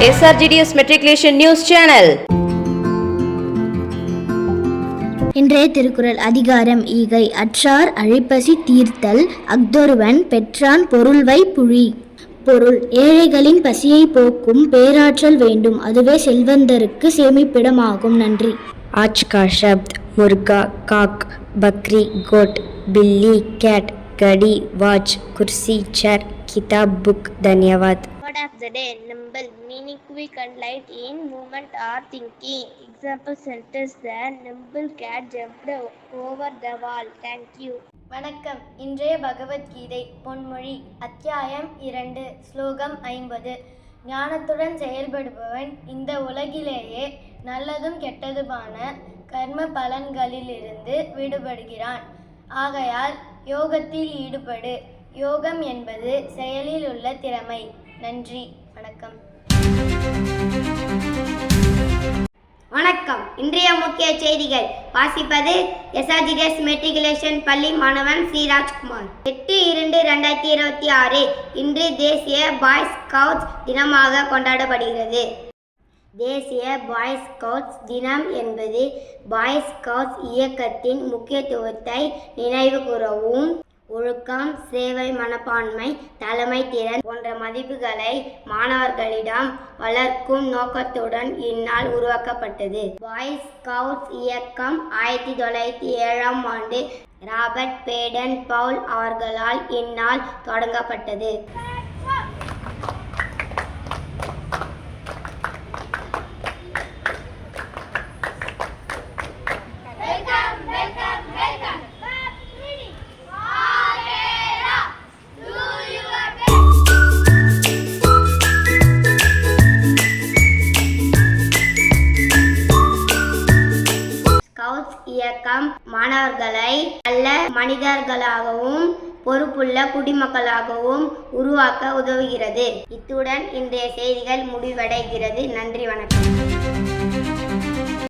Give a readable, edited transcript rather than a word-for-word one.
SRGDS Matriculation News Channel. இன்றைய திருக்குறள் அதிகாரம் ஈகை. அற்றார் அழிப்பசி தீர்த்தல் அஃதொருவன் பெற்றான் பொருள்வை புழி. பொருள்: ஏழைகளின் பசியை போக்கும் பேராற்றல் வேண்டும், அதுவே செல்வந்தருக்கு சேமிப்பிடமாகும். நன்றி. आज का शब्द मुर्गा, काक, बकरी, गोट, बिल्ली, कैट, घड़ी, वॉच, कुर्सी, चेयर, किताब, बुक. धन्यवाद. Word of the day: nimble, meaning quick and light in movement or thinking. Example sentence: the nimble cat jumped over the wall. Thank you. வணக்கம். இன்றைய பகவத்கீதை பொன்மொழி அத்தியாயம் 2 ஸ்லோகம் 50. ஞானத்துடன் செயல்படுபவன் இந்த உலகிலேயே நல்லதும் கெட்டதுமான கர்ம பலன்களிலிருந்து விடுபடுகிறான். ஆகையால் யோகத்தில் ஈடுபடு. யோகம் என்பது செயலில் உள்ள திறமை. நன்றி. வணக்கம். வணக்கம். இன்றைய முக்கிய செய்திகள் வாசிப்பது SRGDS மெட்ரிகுலேஷன் பள்ளி மாணவன் ஸ்ரீராஜ்குமார். 8/2/2026 இன்று தேசிய பாய் ஸ்கவுட்ஸ் தினமாக கொண்டாடப்படுகிறது. தேசிய பாய் ஸ்கவுட்ஸ் தினம் என்பது பாய் ஸ்கவுட்ஸ் இயக்கத்தின் முக்கியத்துவத்தை நினைவு கூறவும், ஒழுக்கம், சேவை மனப்பான்மை, தலைமை திறன் போன்ற மதிப்புகளை மாணவர்களிடம் வளர்க்கும் நோக்கத்துடன் இந்நாள் உருவாக்கப்பட்டது. பாய் ஸ்கவுட்ஸ் இயக்கம் 1907ஆம் ஆண்டு ராபர்ட் பேடன் பவுல் அவர்களால் இந்நாள் தொடங்கப்பட்டது. இயக்கம் மாணவர்களை நல்ல மனிதர்களாகவும் பொறுப்புள்ள குடிமக்களாகவும் உருவாக்க உதவுகிறது. இத்துடன் இன்றைய செய்திகள் முடிவடைகிறது. நன்றி, வணக்கம்.